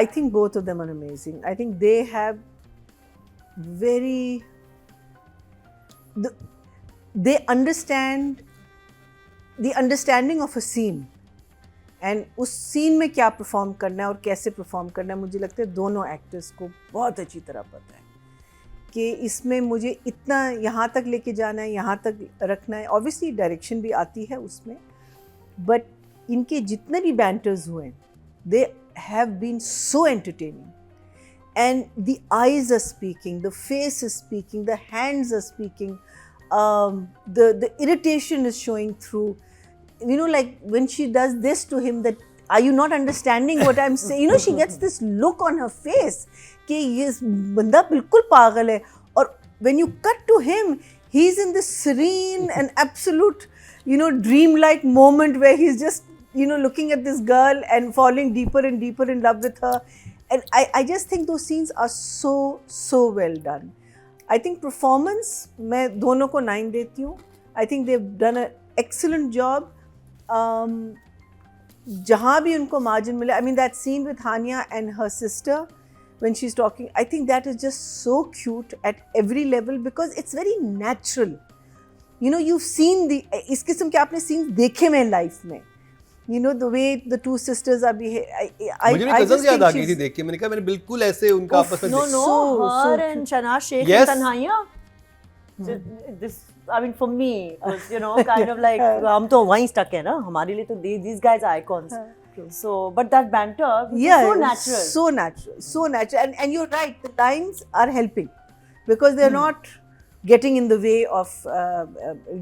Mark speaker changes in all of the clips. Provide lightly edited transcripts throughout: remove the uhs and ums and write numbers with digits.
Speaker 1: I think both of them are amazing. I think they have they understand the understanding of a scene, and उस scene में क्या perform करना है और कैसे परफॉर्म करना है, मुझे लगता है दोनों एक्टर्स को बहुत अच्छी तरह पता है कि इसमें मुझे इतना यहाँ तक लेके जाना है, यहाँ तक रखना है. ऑब्वियसली डायरेक्शन भी आती है उसमें, बट इनके जितने भी बैंटर्स हुए they have been so entertaining. And the eyes are speaking, the face is speaking, the hands are speaking, the irritation is showing through. You know, like when she does this to him, that are you not understanding what I'm saying? You know, she gets this look on her face कि ये बंदा बिल्कुल पागल है. और when you cut to him, he's in this serene and absolute, you know, dreamlike moment where he's just, you know, looking at this girl and falling deeper and deeper in love with her. And I just think those scenes are so well done. I think performance, मैं दोनों को 9 देती हूँ. I think they've done an excellent job. जहाँ भी उनको margin मिले, I mean that scene with Hania and her sister when she's talking, I think that is just so cute at every level because it's very natural. You know, you've seen इस किस्म के आपने scenes देखे में life में. You know the way the two sisters are behaving.
Speaker 2: मुझे भी cousins याद आ गई थी देख के. मैंने कहा मैंने बिल्कुल ऐसे उनका आपस में
Speaker 3: her and Shanaaz Sheikh
Speaker 2: Yes.
Speaker 3: and Tanhaiya. This, I mean, for me, was, you know, kind of like हम तो वहीं stuck है ना. हमारे लिए तो these guys are icons. So, but that banter,
Speaker 1: yeah,
Speaker 3: so natural.
Speaker 1: so natural. And you're right. The lines are helping because they're not getting in the way of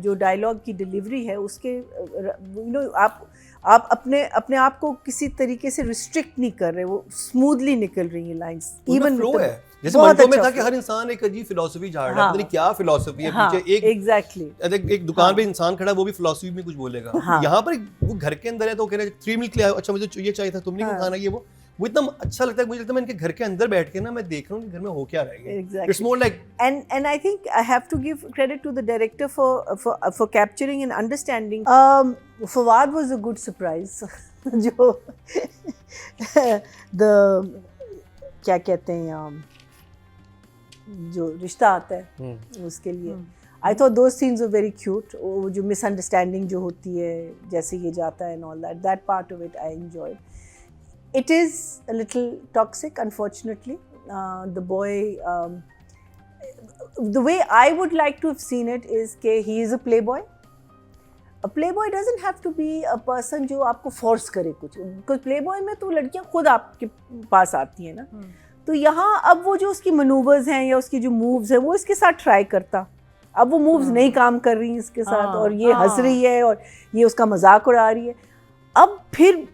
Speaker 1: जो dialogue की delivery है उसके, you know, आप अपने आप को किसी तरीके से रिस्ट्रिक्ट नहीं कर रहे, वो स्मूथली निकल रही है लाइंस.
Speaker 2: इवन फ्लो है. जैसे मंटो में था कि हर इंसान एक अजीब फिलॉसफी झाड़ रहा है. पता नहीं क्या फिलॉसफी है पीछे. एक
Speaker 1: एग्जैक्टली
Speaker 2: एक दुकान पे इंसान खड़ा, वो भी फिलॉसफी में कुछ बोलेगा. यहाँ पर वो घर के अंदर है तो कह रहे 3 मिनट के लिए, अच्छा मुझे ये चाहिए था, तुमने क्यों खाना, ये वो इतना अच्छा लगता है. मुझे लगता है मैं इनके घर के अंदर बैठ के ना मैं देख रहा हूँ कि घर में हो क्या रहा है. It's more like,
Speaker 1: and I think I have to give credit to the director for capturing and understanding. Fawad was a good surprise. जो the क्या कहते हैं जो रिश्ता आता है उसके लिए, I thought those scenes were very cute. वो जो misunderstanding जो होती है जैसे ये जाता है and all that part of it I enjoyed. It is a little toxic, unfortunately. The boy, the way I would like to have seen it is that he is a playboy. A playboy doesn't have to be a person जो आपको force करे कुछ. Because playboy में तो लड़कियाँ खुद आपके पास आती हैं ना. तो यहाँ अब वो जो उसकी maneuvers हैं या उसकी जो moves हैं वो इसके साथ try करता. अब वो moves नहीं काम कर रही हैं इसके साथ और ये हंस रही है और ये उसका मजाक उड़ा रही है. अब फिर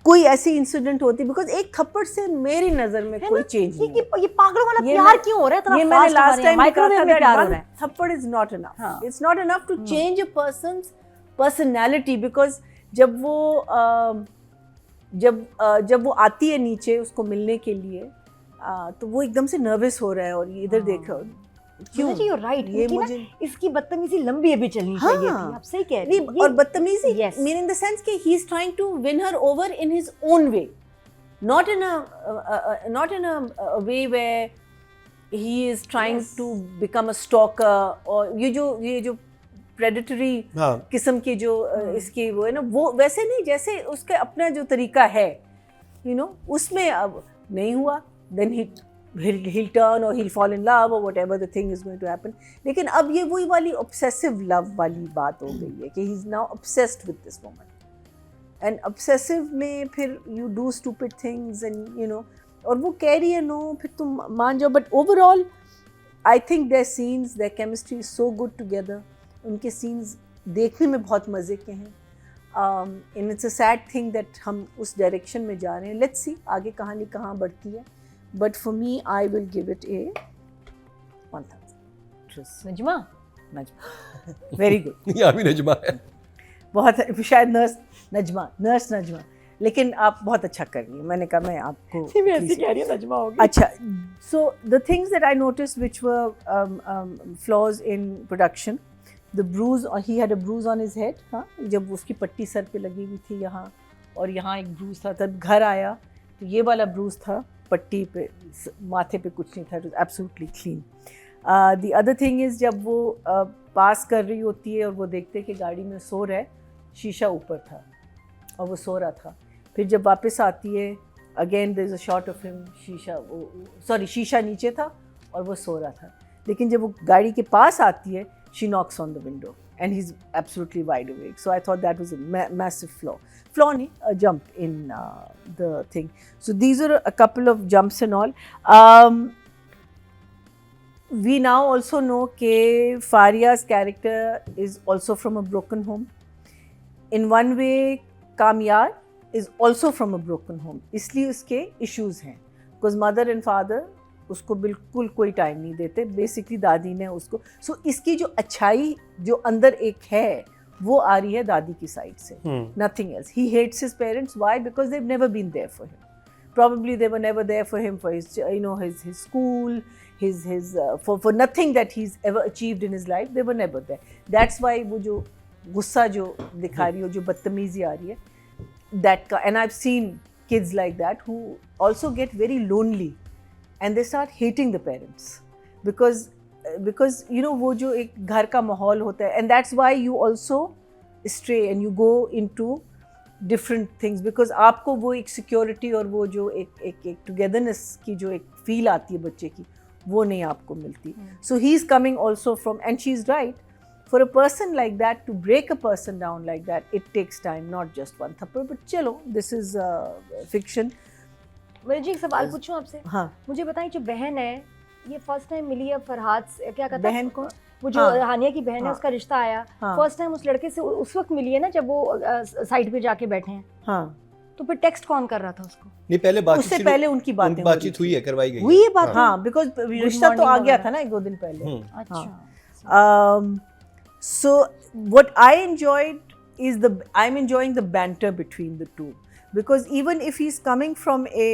Speaker 1: कोई ऐसी इंसिडेंट होती, बिकॉज एक थप्पड़ से मेरी नजर में कोई चेंज नहीं.
Speaker 3: ये पागलों वाला प्यार क्यों हो रहा है इतना?
Speaker 1: ये मैंने लास्ट टाइम
Speaker 3: माइक्रोवेव में प्यार हो रहा है.
Speaker 1: थप्पड़ is not enough. It's not enough to change a person's personality. Because जब वो आती है नीचे उसको मिलने के लिए तो वो एकदम से नर्वस हो रहा है और इधर देख रहा है.
Speaker 3: क्यों? You're right. ये मुझे इसकी बदतमीजी लंबी अभी चलनी चाहिए थी. आप सही कह रही हैं.
Speaker 1: और बदतमीजी meaning the sense कि he is trying to win her over in his own way, not in a way where he is trying to become a stalker. और ये जो predatory किस्म की जो इसकी वो है ना, वो वैसे नहीं जैसे उसका अपना जो तरीका है, you know, उसमें अब नहीं हुआ. Then he'll turn or he'll fall in love or whatever the thing is going to happen. लेकिन अब ये वही वाली obsessive love वाली बात हो गई है कि he's now obsessed with this woman. And obsessive में फिर you do stupid things and you know, और वो कह रही है no, फिर तुम मान जाओ. But overall, I think their scenes, their chemistry is so good together. उनके scenes देखने में बहुत मज़े के हैं. And it's a sad thing that हम उस direction में जा रहे हैं. Let's see आगे कहानी कहाँ बढ़ती है. But for me, I will give it a 1000.
Speaker 3: Najma
Speaker 1: very good.
Speaker 2: यहाँ भी नजमा है.
Speaker 1: बहुत शायद नर्स नजमा, लेकिन आप बहुत अच्छा कर रही हैं. मैंने कहा मैं आपको
Speaker 3: ऐसी कह रही हूँ नजमा होगी.
Speaker 1: अच्छा. So the things that I noticed which were flaws in production, the bruise, he had a bruise on his head. हाँ, जब उसकी पट्टी सर पे लगी हुई थी यहाँ, और यहाँ एक bruise था. तब घर आया तो ये वाला ब्रूज था पट्टी पे, माथे पे कुछ नहीं था, it was absolutely clean. The other thing is जब वो पास कर रही होती है और वो देखते हैं कि गाड़ी में सो रहा है, शीशा ऊपर था और वो सो रहा था। फिर जब वापस आती है again there is a shot of him, शीशा नीचे था और वो सो रहा था। लेकिन जब वो गाड़ी के पास आती है, she knocks on the window and he's absolutely wide awake. So I thought that was a massive flaw. A jump in the thing. So these are a couple of jumps and all. We now also know that Faria's character is also from a broken home. In one way, Kamyar is also from a broken home. इसलिए उसके issues हैं. Because mother and father उसको बिल्कुल कोई time नहीं देते, basically दादी ने उसको, सो इसकी जो अच्छाई जो अंदर एक है वो आ रही है दादी की साइड से, nothing else. He hates his parents, why? Because they have never been there for him, probably they were never there for him, for his, you know, his school, his for nothing that he's ever achieved in his life, they were never there. That's why वो जो गुस्सा जो दिखा रही हो, जो बदतमीजी आ रही है, that का, and I've seen kids like that who also get very lonely and they start hating the parents because you know वो जो एक घर का माहौल होता है, and that's why you also stray and you go into different things because आपको वो एक security और वो जो एक togetherness की जो एक feel आती है बच्चे की, वो नहीं आपको मिलती. So he's coming also from, and she's right, for a person like that to break a person down like that, it takes time, not just one थप्पड़. But चलो, this is fiction.
Speaker 4: मैं जी एक सवाल पूछूं आपसे?
Speaker 1: हाँ.
Speaker 4: मुझे बताएं, जो बहन है ये फर्स्ट टाइम मिली है फरहाद से, क्या कहता है
Speaker 1: बहन को,
Speaker 4: वो जो हानिया की बहन है, उसका रिश्ता आया फर्स्ट टाइम उस लड़के से उस वक्त मिली है ना जब वो साइड पे जाके बैठे हैं.
Speaker 1: हाँ.
Speaker 4: तो फिर टेक्स्ट कौन कर रहा था उसको?
Speaker 2: नहीं, पहले
Speaker 1: उससे पहले उनकी
Speaker 2: बातचीत हुई है, करवाई गई
Speaker 4: हुई है बात.
Speaker 1: हाँ, बिकॉज रिश्ता तो आ गया था ना 1-2 दिन पहले.
Speaker 4: अच्छा.
Speaker 1: So what I enjoyed is I'm enjoying the banter between the two, because even if he's coming from a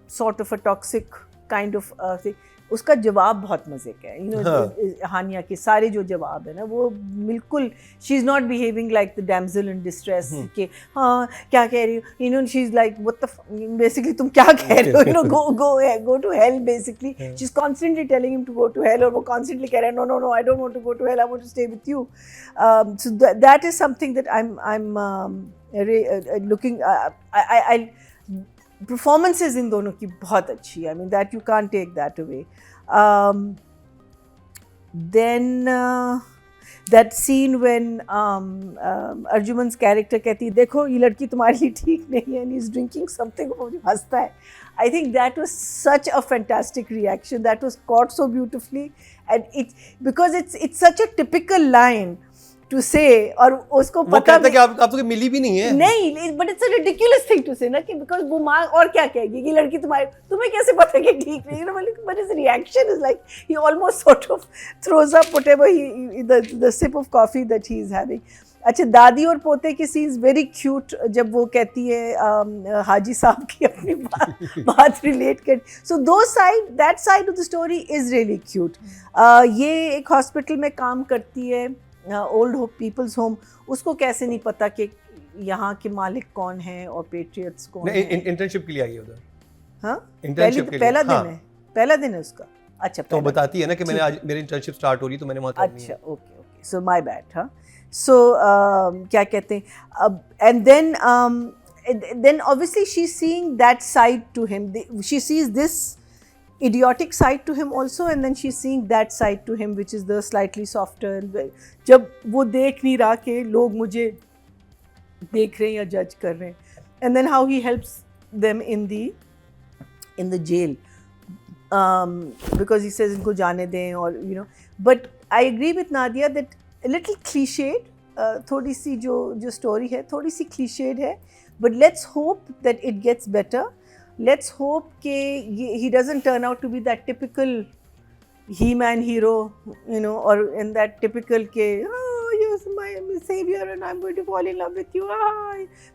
Speaker 1: sort of a toxic kind of thing, उसका जवाब बहुत मजे का है. You know, हानिया के सारे जो जवाब है ना, वो बिल्कुल, she is not behaving like the damsel in distress कि हाँ क्या कह रही हो, you know, she's like what the basically तुम क्या कह रहे हो, you know, go to hell basically. She's constantly telling him to go to hell, और वो constantly कह रहा है no I don't want to go to hell, I want to stay with you. So that is something that I'm looking. I performances in दोनों की बहुत अच्छी है. I mean that you can't take that away. Then that scene when Arjuman's character कहती है देखो ये लड़की तुम्हारे लिए ठीक नहीं है, and he's drinking something, वो हंसता है. I think that was such a fantastic reaction. That was caught so beautifully, and because it's such a typical line to say, और उसको
Speaker 2: वो
Speaker 1: पता
Speaker 2: कहता है कि आप तो मिली भी नहीं है.
Speaker 1: नहीं, but it's a ridiculous thing to say ना, कि because वो माँ और क्या कहेगी कि लड़की तुम्हें कैसे पता कि ठीक नहीं है. But his reaction is like he almost sort of throws up whatever the sip of coffee that he is having. अच्छा, दादी और पोते की सीन्स वेरी क्यूट, जब वो कहती है हाजी साहब की अपनी बात रिलेट कर. So that side of the story is really cute. ये एक हॉस्पिटल में काम करती है, ओल्ड पीपल्स होम. उसको कैसे नहीं पता कि यहाँ के मालिक कौन है और पेट्रियट्स कौन है.
Speaker 2: इंटर्नशिप के लिए आई है उधर.
Speaker 1: हाँ, पहला दिन है उसका. अच्छा,
Speaker 2: तो बताती है ना कि मैंने आज मेरी इंटर्नशिप स्टार्ट हो रही है, तो मैंने वहाँ करनी है.
Speaker 1: अच्छा, ओके, सो माय बैड. हाँ, सो क्या कहते हैं, and then obviously she's seeing that side to him. She sees this idiotic side to him also, and then she's seeing that side to him, which is the slightly softer. जब वो देख नहीं रहा कि लोग मुझे देख रहे हैं या जज कर रहे हैं, and then how he helps them in the jail, because he says इनको जाने दें, और you know. But I agree with Nadia that a little cliched, थोड़ी सी जो स्टोरी है थोड़ी सी cliched है, but let's hope that it gets better. Let's hope कि he doesn't turn out to be that typical He-Man hero, you know, or in that typical के you're my savior and I'm going to fall in love with you,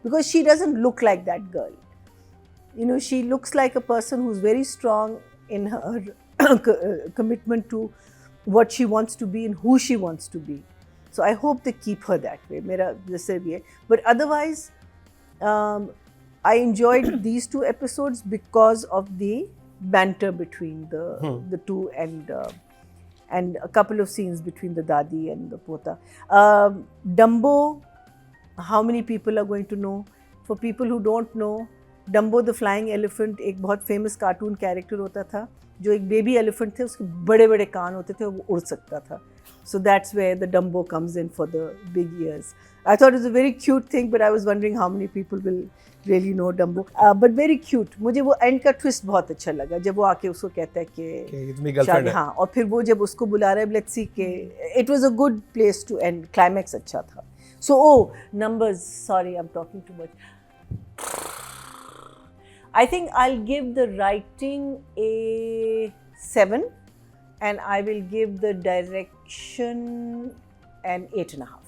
Speaker 1: because she doesn't look like that girl. You know, she looks like a person who's very strong in her commitment to what she wants to be and who she wants to be. So I hope they keep her that way. मेरा जैसे भी है, but otherwise I enjoyed these 2 episodes because of the banter between the two, and a couple of scenes between the Dadi and the Pota. Dumbo, how many people are going to know? For people who don't know, Dumbo the flying elephant एक बहुत famous cartoon character होता था, जो एक baby elephant थे, उसके बड़े बड़े कान होते थे, वो उड़ सकता था. So that's where the Dumbo comes in for the big ears. I thought it was a very cute thing, but I was wondering how many people will really know Dumbo. But very cute. मुझे वो end का twist बहुत अच्छा लगा, जब वो आके उसको कहता है कि
Speaker 2: ये तुम्हारी गर्लफ्रेंड है.
Speaker 1: हाँ, और फिर वो जब उसको बुला रहा है, let's see के it was a good place to end. Climax अच्छा था. So numbers. Sorry, I'm talking too much. I think I'll give the writing a 7. And I will give the direction an 8.5.